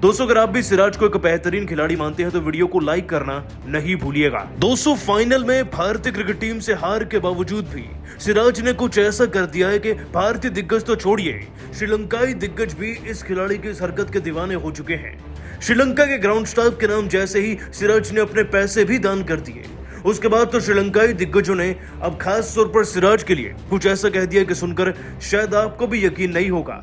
दोस्तों अगर आप भी सिराज को एक बेहतरीन खिलाड़ी मानते हैं तो वीडियो को लाइक करना नहीं भूलिएगा। दोस्तों फाइनल में भारतीय क्रिकेट टीम से हार के बावजूद भी सिराज ने कुछ ऐसा कर दिया है कि भारतीय दिग्गज तो छोड़िए, श्रीलंकाई दिग्गज भी इस खिलाड़ी की इस हरकत के दीवाने हो चुके हैं। श्रीलंका के ग्राउंड स्टाफ के नाम जैसे ही सिराज ने अपने पैसे भी दान कर दिए, उसके बाद तो श्रीलंकाई दिग्गजों ने अब खास तौर पर सिराज के लिए कुछ ऐसा कह दिया कि सुनकर शायद आपको भी यकीन नहीं होगा।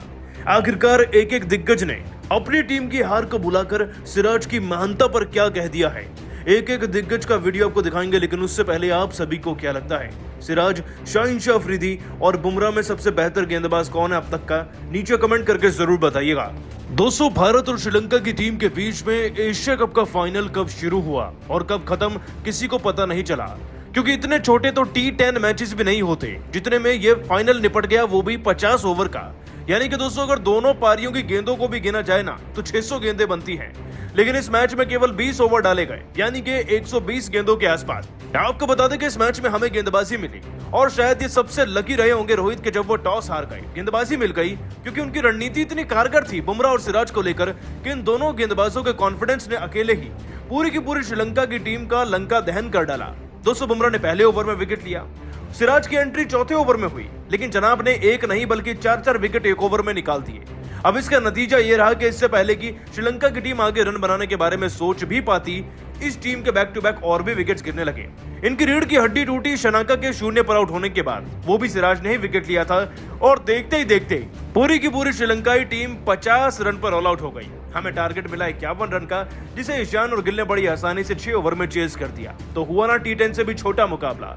आखिरकार एक एक दिग्गज ने अपनी टीम की हार को बुलाकर सिराज की महानता पर क्या कह दिया है, एक एक दिग्गज का वीडियो आपको दिखाएंगे। लेकिन उससे पहले आप सभी को क्या लगता है, सिराज, शाहिन शाह अफरीदी और बुमराह में सबसे बेहतर गेंदबाज कौन है अब तक का? नीचे कमेंट करके जरूर बताइएगा। दोस्तों भारत और श्रीलंका की टीम के बीच में एशिया कप का फाइनल कब शुरू हुआ और कब खत्म किसी को पता नहीं चला, क्योंकि इतने छोटे तो T10 मैचेस भी नहीं होते जितने में ये फाइनल निपट गया, वो भी 50 ओवर का। यानी कि दोस्तों अगर दोनों पारियों की गेंदों को भी गिना जाए ना तो 600 गेंदें बनती हैं, लेकिन इस मैच में केवल 20 ओवर डाले गए, यानी कि 120 गेंदों के आसपास। आपको बता दें कि इस मैच में हमें गेंदबाजी मिली और शायद ये सबसे लकी रहे होंगे रोहित के जब वो टॉस हार गए। गेंदबाजी मिल गई क्योंकि उनकी रणनीति इतनी कारगर थी बुमराह और सिराज को लेकर कि इन दोनों गेंदबाजों के कॉन्फिडेंस ने अकेले ही पूरी की पूरी श्रीलंका की टीम का लंका दहन कर डाला। दोस्तों बुमराह ने पहले ओवर में विकेट लिया, सिराज की एंट्री चौथे ओवर में हुई, लेकिन जनाब ने एक नहीं बल्कि 4-4 विकेट एक ओवर में निकाल दिए। अब इसका नतीजा यह रहा कि इससे पहले कि श्रीलंका की टीम आगे रन बनाने के बारे में सोच भी पाती, इस टीम के बैक टू बैक और भी विकेट्स गिरने लगे। इनकी रीढ़ की हड्डी टूटी शनाका के 0 पर आउट होने के बाद, वो भी सिराज ने ही विकेट लिया था और देखते ही देखते पूरी की पूरी श्रीलंकाई टीम 50 रन पर ऑल आउट हो गई। हमें टारगेट मिला 51 रन का, जिसे ईशान और गिल ने बड़ी आसानी से 6 ओवर में चेज कर दिया। तो हुआ ना T10 से भी छोटा मुकाबला।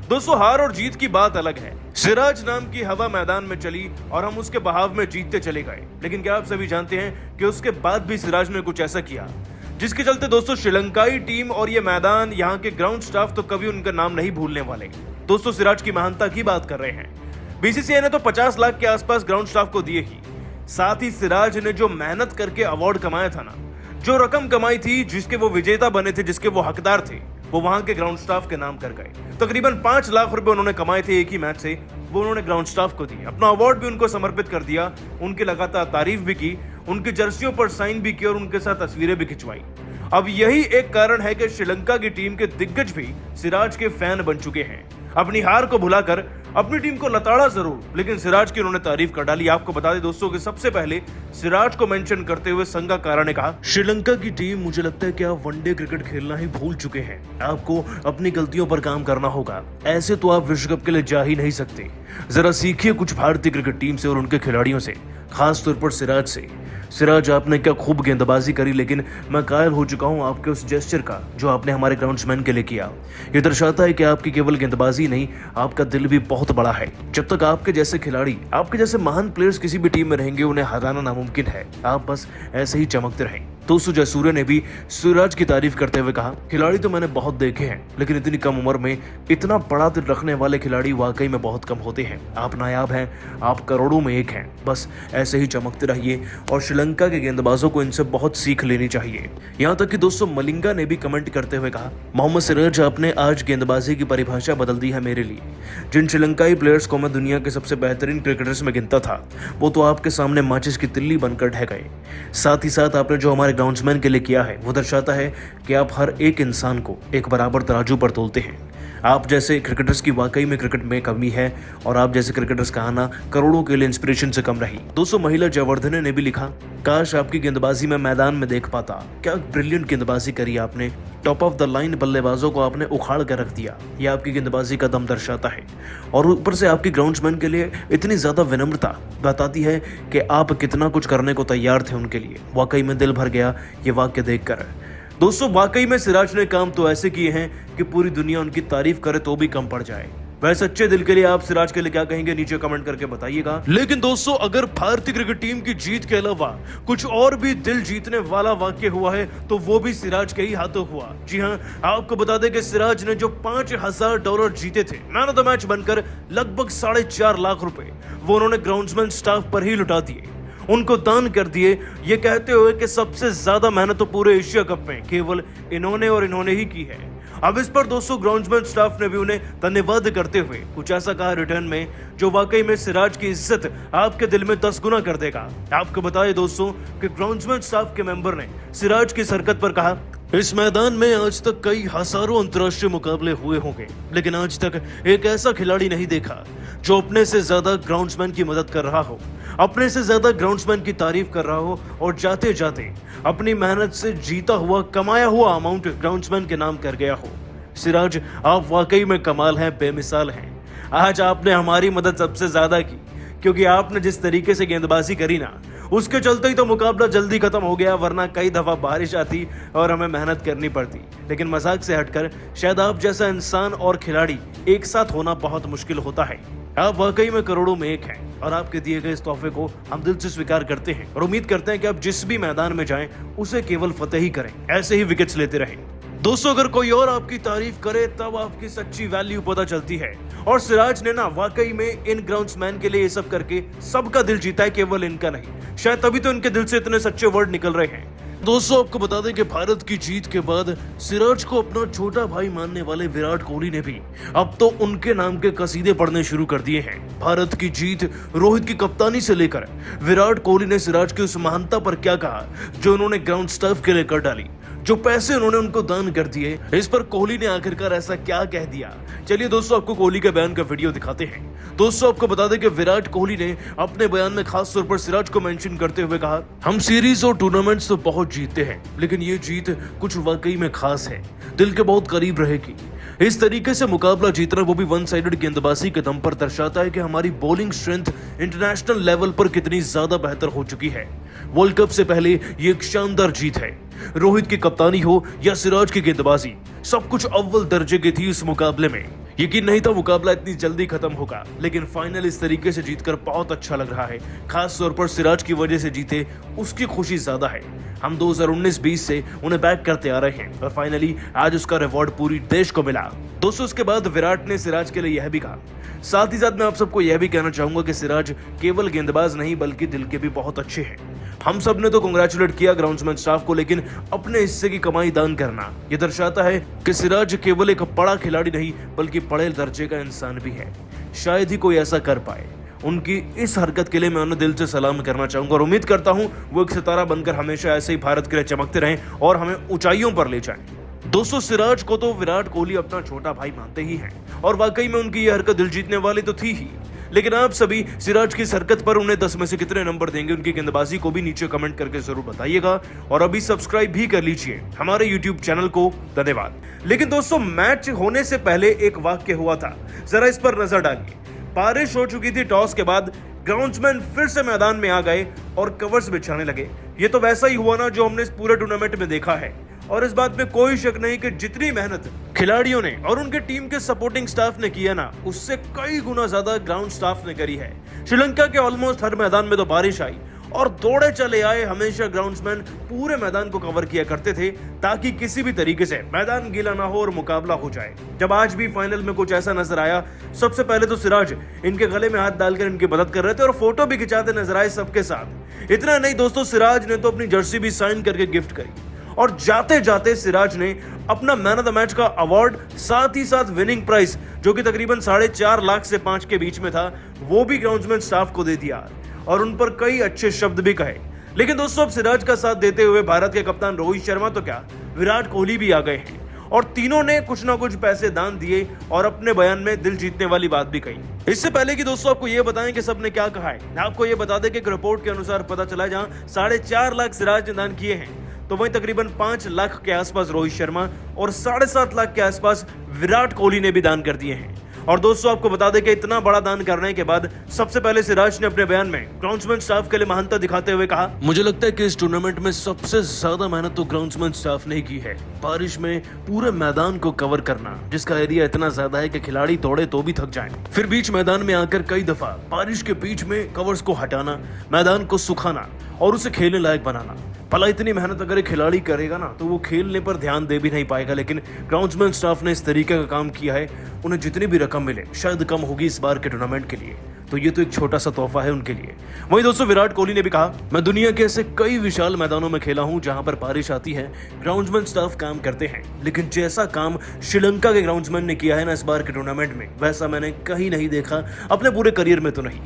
दोस्तों हार और जीत की बात अलग है, सिराज नाम की हवा मैदान में चली और हम उसके बहाव में जीतते चले गए। लेकिन क्या आप सभी जानते हैं कि उसके बाद भी सिराज ने कुछ ऐसा किया जिसके चलते दोस्तों श्रीलंकाई टीम और ये मैदान, यहाँ के ग्राउंड स्टाफ तो कभी उनका नाम नहीं भूलने वाले। दोस्तों सिराज की महानता की बात कर रहे हैं। बीसीसीआई ने तो 50 लाख के आसपास ग्राउंड स्टाफ को दिए ही, साथ ही सिराज ने जो मेहनत करके अवार्ड कमाया था ना, जो रकम कमाई थी, जिसके वो विजेता बने थे, जिसके वो हकदार थे, वो वहां के ग्राउंड स्टाफ के नाम कर गए। तकरीबन 5 लाख रुपए उन्होंने कमाए थे एक ही मैच से, वो उन्होंने ग्राउंड स्टाफ को दिए। अपना अवार्ड भी उनको समर्पित कर दिया, उनकी लगातार तारीफ भी की, उनकी जर्सियों पर साइन भी किया और उनके साथ तस्वीरें भी खिंचवाई। अब यही एक कारण है कि श्रीलंका की टीम के दिग्गज भी सिराज के फैन बन चुके हैं। अपनी हार को भुलाकर अपनी टीम को लताड़ा जरूर, लेकिन सिराज की उन्होंने तारीफ कर डाली। आपको बता दें दोस्तों कि सबसे पहले सिराज को मेंशन करते हुए संगाकारा ने कहा, श्रीलंका की टीम, मुझे लगता है कि आप वनडे क्रिकेट खेलना ही भूल चुके हैं। आपको अपनी गलतियों पर काम करना होगा, ऐसे तो आप विश्व कप के लिए जा ही नहीं सकते। जरा सीखिए कुछ भारतीय क्रिकेट टीम से और उनके खिलाड़ियों से, खास तौर पर सिराज से। सिराज आपने क्या खूब गेंदबाजी करी, लेकिन मैं कायल हो चुका हूं आपके उस जेस्चर का जो आपने हमारे ग्राउंड्समैन के लिए किया। ये दर्शाता है कि आपकी केवल गेंदबाजी नहीं, आपका दिल भी बहुत बड़ा है। जब तक आपके जैसे खिलाड़ी, आपके जैसे महान प्लेयर्स किसी भी टीम में रहेंगे, उन्हें हराना नामुमकिन है। आप बस ऐसे ही चमकते रहें। दोस्तों जयसूर्य ने भी सिराज की तारीफ करते हुए कहा, खिलाड़ी तो मैंने बहुत देखे हैं, लेकिन इतनी कम उम्र में इतना बड़ा दिल रखने वाले खिलाड़ी वाकई में बहुत कम होते हैं। आप नायाब हैं, आप करोड़ों में एक हैं। बस ऐसे ही चमकते रहिए और श्रीलंका के गेंदबाजों को इनसे बहुत सीख लेनी चाहिए। यहाँ तक कि दोस्तों मलिंगा ने भी कमेंट करते हुए कहा, मोहम्मद सिराज, आपने आज गेंदबाजी की परिभाषा बदल दी है मेरे लिए। जिन श्रीलंकाई प्लेयर्स को मैं दुनिया के सबसे बेहतरीन क्रिकेटर्स में गिनता था, वो तो आपके सामने माचिस की तिल्ली बनकर ढह गए। साथ ही साथ आपने जो हमारे ग्राउंड्समैन के लिए किया है, वो दर्शाता है कि आप हर एक इंसान को एक बराबर तराजू पर तोलते हैं। आप जैसे क्रिकेटर्स की वाकई में क्रिकेट में कमी है और आप जैसे क्रिकेटर्स का आना करोड़ों के लिए इंस्पिरेशन से कम रही। दोस्तों महिला जयवर्धने ने भी लिखा, काश आपकी गेंदबाजी में मैदान में देख पाता। क्या ब्रिलियंट गेंदबाजी करी आपने, टॉप ऑफ द लाइन बल्लेबाजों को आपने उखाड़ कर रख दिया। यह आपकी गेंदबाजी का दम दर्शाता है और ऊपर से आपकी ग्राउंड्समैन के लिए इतनी ज्यादा विनम्रता बताती है कि आप कितना कुछ करने को तैयार थे उनके लिए। वाकई में दिल भर गया ये वाक्य देखकर। दोस्तों वाकई में सिराज ने काम तो ऐसे किए हैं कि पूरी दुनिया उनकी तारीफ करे तो भी कम पड़ जाए। वह सच्चे दिल के लिए आप सिराज के लिए क्या कहेंगे, नीचे कमेंट करके बताइएगा। लेकिन दोस्तों अगर भारतीय क्रिकेट टीम की जीत के अलावा कुछ और भी दिल जीतने वाला वाक्य हुआ है तो वो भी सिराज के ही हाथों हुआ। जी हाँ, आपको बता दें कि सिराज ने जो $5000 जीते थे मैन ऑफ द मैच बनकर, लगभग 4.5 लाख रुपए वो उन्होंने ग्राउंड्समैन स्टाफ पर ही लुटा दिए, उनको दान कर दिए, ये कहते हुए कि सबसे ज्यादा मेहनत तो पूरे एशिया कप में केवल इन्होंने और इन्होंने ही की है। अब इस पर दोस्तों ग्राउंड्समैन स्टाफ ने भी उन्हें धन्यवाद करते हुए कुछ ऐसा कहा रिटर्न में जो वाकई में सिराज की इज्जत आपके दिल में 10 गुना कर देगा। आपको बताएं दोस्तों कि ग्राउंड्समैन स्टाफ के मेंबर ने सिराज की हरकत पर कहा, इस मैदान में आज तक कई हजारों अंतर्राष्ट्रीय मुकाबले हुए होंगे, लेकिन आज तक एक ऐसा खिलाड़ी नहीं देखा जो अपने से ज्यादा ग्राउंड्समैन की मदद कर रहा हो, अपने से ज्यादा ग्राउंड्समैन की तारीफ कर रहा हो और जाते जाते अपनी मेहनत से जीता हुआ कमाया हुआ अमाउंट ग्राउंड्समैन के नाम कर गया हो। सिराज, आप वाकई में कमाल हैं, बेमिसाल हैं। आज आपने हमारी मदद सबसे ज्यादा की, क्योंकि आपने जिस तरीके से गेंदबाजी करी ना, उसके चलते ही तो मुकाबला जल्दी खत्म हो गया, वरना कई दफा बारिश आती और हमें मेहनत करनी पड़ती। लेकिन मजाक से हटकर शायद आप जैसा इंसान और खिलाड़ी एक साथ होना बहुत मुश्किल होता है। आप वाकई में करोड़ों में एक हैं और आपके दिए गए इस तोहफे को हम दिल से स्वीकार करते हैं और उम्मीद करते हैं कि आप जिस भी मैदान में जाएं उसे केवल फतेह ही करें, ऐसे ही विकेट्स लेते रहें। दोस्तों, अगर कोई और आपकी तारीफ करे तब आपकी सच्ची वैल्यू पता चलती है, और सिराज ने ना वाकई में इन ग्राउंड्समैन के लिए ये सब करके सबका दिल जीता है, केवल इनका नहीं। शायद तभी तो इनके दिल से इतने सच्चे वर्ड निकल रहे हैं। दोस्तों, आपको बता दें कि भारत की जीत के बाद सिराज को अपना छोटा भाई मानने वाले विराट कोहली ने भी अब तो उनके नाम के कसीदे पढ़ने शुरू कर दिए हैं। भारत की जीत, रोहित की कप्तानी से लेकर विराट कोहली ने सिराज की उस महानता पर क्या कहा जो उन्होंने ग्राउंड स्टाफ के लिए कर डाली, जो पैसे उन्होंने उनको दान कर दिए, इस पर कोहली ने आखिरकार ऐसा क्या कह दिया। चलिए दोस्तों, आपको कोहली के बयान का वीडियो दिखाते हैं। दोस्तों, आपको बता दें कि विराट कोहली ने अपने बयान में खास तौर पर सिराज को मेंशन करते हुए कहा, हम सीरीज और टूर्नामेंट्स तो बहुत जीतते हैं, लेकिन ये जीत कुछ वाकई में खास है, दिल के बहुत करीब रहेगी। इस तरीके से मुकाबला जीतना, वो भी वन साइडेड गेंदबाजी के दम पर, दर्शाता है कि हमारी बॉलिंग स्ट्रेंथ इंटरनेशनल लेवल पर कितनी ज्यादा बेहतर हो चुकी है। वर्ल्ड कप से पहले ये एक शानदार जीत है। रोहित की कप्तानी हो या सिराज की गेंदबाजी, सब कुछ अव्वल दर्जे की थी इस मुकाबले में। यकीन नहीं था मुकाबला इतनी जल्दी खत्म होगा, लेकिन फाइनल इस तरीके से जीतकर बहुत अच्छा लग रहा है। खास तौर पर सिराज की वजह से जीते, उसकी खुशी ज्यादा है। हम 2019-20 से उन्हें बैक करते आ रहे हैं और फाइनली आज उसका रिवॉर्ड पूरी देश को मिला। दोस्तों, उसके बाद विराट ने सिराज के लिए यह भी कहा। साथ ही साथ मैं आप सबको यह भी कहना चाहूंगा कि सिराज केवल गेंदबाज नहीं बल्कि दिल के भी बहुत अच्छे हैं। हम सब ने तो कांग्रेचुलेट किया ग्राउंड्समैन स्टाफ को, लेकिन अपने हिस्से की कमाई दान करना यह दर्शाता है कि सिराज केवल एक बड़ा खिलाड़ी नहीं बल्कि बड़े दर्जे का इंसान भी है। शायद ही कोई ऐसा कर पाए। उनकी इस हरकत के लिए मैं उन्हें दिल से सलाम करना चाहूंगा और उम्मीद करता हूं वो एक सितारा बनकर हमेशा ऐसे ही भारत के लिए चमकते रहें और हमें ऊंचाइयों पर ले जाएं। दोस्तों, सिराज को तो विराट कोहली अपना छोटा भाई मानते ही हैं और वाकई में उनकी यह हरकत दिल जीतने वाली तो थी ही। लेकिन आप सभी सिराज की इस हरकत पर उन्हें 10 में से कितने नंबर देंगे, उनकी गेंदबाजी को भी नीचे कमेंट करके जरूर बताइएगा और अभी सब्सक्राइब भी कर लीजिए हमारे YouTube चैनल को। धन्यवाद। लेकिन दोस्तों, मैच होने से पहले एक वाक्य हुआ था, जरा इस पर नजर डालिए। बारिश हो चुकी थी, टॉस के बाद ग्राउंड्समैन फिर से मैदान में आ गए और कवर्स बिछाने लगे। ये तो वैसा ही हुआ ना जो हमने इस पूरे टूर्नामेंट में देखा है, और इस बात में कोई शक नहीं कि जितनी मेहनत खिलाड़ियों ने और उनके टीम के सपोर्टिंग स्टाफ ने किया ना, उससे कई गुना ज्यादा ग्राउंड स्टाफ ने करी है। श्रीलंका के ऑलमोस्ट हर मैदान में तो बारिश आई और दौड़े चले आए। हमेशा ग्राउंड्समैन पूरे मैदान को कवर किया करते थे ताकि किसी भी तरीके से मैदान गीला ना हो और मुकाबला हो जाए। जब आज भी फाइनल में कुछ ऐसा नजर आया, सबसे पहले तो सिराज इनके गले में हाथ डालकर इनकी मदद कर रहे थे और फोटो भी खिंचाते नजर आए सबके साथ। इतना नहीं दोस्तों, सिराज ने तो अपनी जर्सी भी साइन करके गिफ्ट करी और जाते जाते सिराज ने अपना मैन ऑफ द मैच का अवार्ड, साथ ही साथ विनिंग प्राइस जो कि तकरीबन 4.5 लाख से 5 के बीच में था, वो भी ग्राउंड्समैन स्टाफ को दे दिया और उन पर कई अच्छे शब्द भी कहे। लेकिन दोस्तों, अब सिराज का साथ देते हुए भारत के कप्तान रोहित शर्मा तो क्या, विराट कोहली भी आ गए हैं और तीनों ने कुछ ना कुछ पैसे दान दिए और अपने बयान में दिल जीतने वाली बात भी कही। इससे पहले कि दोस्तों आपको ये बताएं कि सबने क्या कहा है, आपको ये बता दें कि एक रिपोर्ट के अनुसार पता चला जहां 4.5 लाख सिराज ने दान किए हैं, तो वहीं तकरीबन 5 लाख के आसपास रोहित शर्मा और 7.5 लाख के आसपास विराट कोहली ने भी दान कर दिए हैं। और दोस्तों, आपको बता दें कि इतना बड़ा दान करने के बाद सबसे पहले सिराज ने अपने बयान में ग्राउंड्समैन स्टाफ के लिए महानता दिखाते हुए कहा, मुझे लगता है कि इस टूर्नामेंट में सबसे ज्यादा मेहनत तो ग्राउंड्समैन स्टाफ ने की है। बारिश में पूरे मैदान को कवर करना, जिसका एरिया इतना ज्यादा है कि खिलाड़ी दौड़े तो भी थक जाएं। फिर बीच मैदान में आकर कई दफा बारिश के बीच में कवर्स को हटाना, मैदान को सुखाना और उसे खेलने लायक बनाना। भला इतनी मेहनत अगर एक खिलाड़ी करेगा ना, तो वो खेलने पर ध्यान दे भी नहीं पाएगा, लेकिन ग्राउंड्समैन स्टाफ ने इस तरीके का काम किया है, उन्हें जितनी भी रकम मिले शायद कम होगी इस बार के टूर्नामेंट के लिए। तो ये तो एक छोटा सा तोहफा है उनके लिए। वहीं दोस्तों विराट कोहली ने भी कहा, मैं दुनिया के ऐसे कई विशाल मैदानों में खेला हूं जहां पर बारिश आती है, ग्राउंड्समैन स्टाफ काम करते हैं, लेकिन जैसा काम श्रीलंका के ग्राउंड्समैन ने किया है ना इस बार के टूर्नामेंट में, वैसा मैंने कहीं नहीं देखा, अपने पूरे करियर में तो नहीं।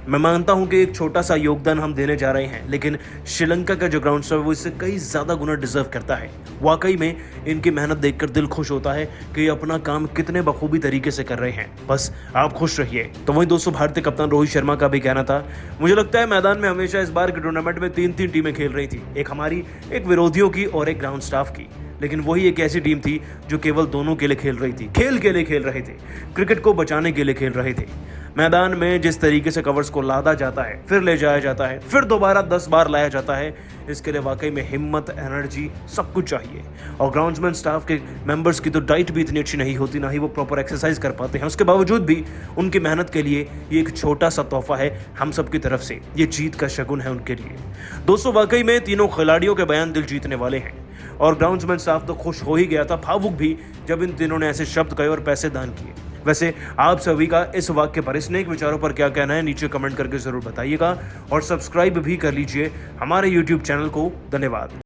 मैं मानता हूं कि एक छोटा सा योगदान हम देने जा रहे हैं, लेकिन श्रीलंका का जो ग्राउंड स्टाफ है वो इससे कई ज्यादा गुना डिजर्व करता है। वाकई में इनकी मेहनत देखकर दिल खुश होता है कि ये अपना काम कितने बखूबी तरीके से कर रहे हैं। बस आप खुश रहिए। तो वहीं दोस्तों भारतीय कप्तान रोहित शर्मा का भी कहना था, मुझे लगता है मैदान में हमेशा इस बार के टूर्नामेंट में 3-3 टीमें खेल रही थी, एक हमारी, एक विरोधियों की और एक ग्राउंड स्टाफ की, लेकिन वही एक ऐसी टीम थी जो केवल दोनों के लिए खेल रही थी, खेल के लिए खेल रहे थे, क्रिकेट को बचाने के लिए खेल रहे थे। मैदान में जिस तरीके से कवर्स को लादा जाता है, फिर ले जाया जाता है, फिर दोबारा 10 बार लाया जाता है, इसके लिए वाकई में हिम्मत, एनर्जी सब कुछ चाहिए। और ग्राउंड्समैन स्टाफ के मेंबर्स की तो डाइट भी इतनी अच्छी नहीं होती, ना ही वो प्रॉपर एक्सरसाइज कर पाते हैं। उसके बावजूद भी उनकी मेहनत के लिए ये एक छोटा सा तोहफा है हम सब की तरफ से, ये जीत का शगुन है उनके लिए। दोस्तों वाकई में तीनों खिलाड़ियों के बयान दिल जीतने वाले हैं और ग्राउंड्समैन स्टाफ तो खुश हो ही गया था, भावुक भी, जब इन तीनों ने ऐसे शब्द कहे और पैसे दान किए। वैसे आप सभी का इस वाक्य पर, इस नेक विचारों पर क्या कहना है, नीचे कमेंट करके जरूर बताइएगा और सब्सक्राइब भी कर लीजिए हमारे YouTube चैनल को। धन्यवाद।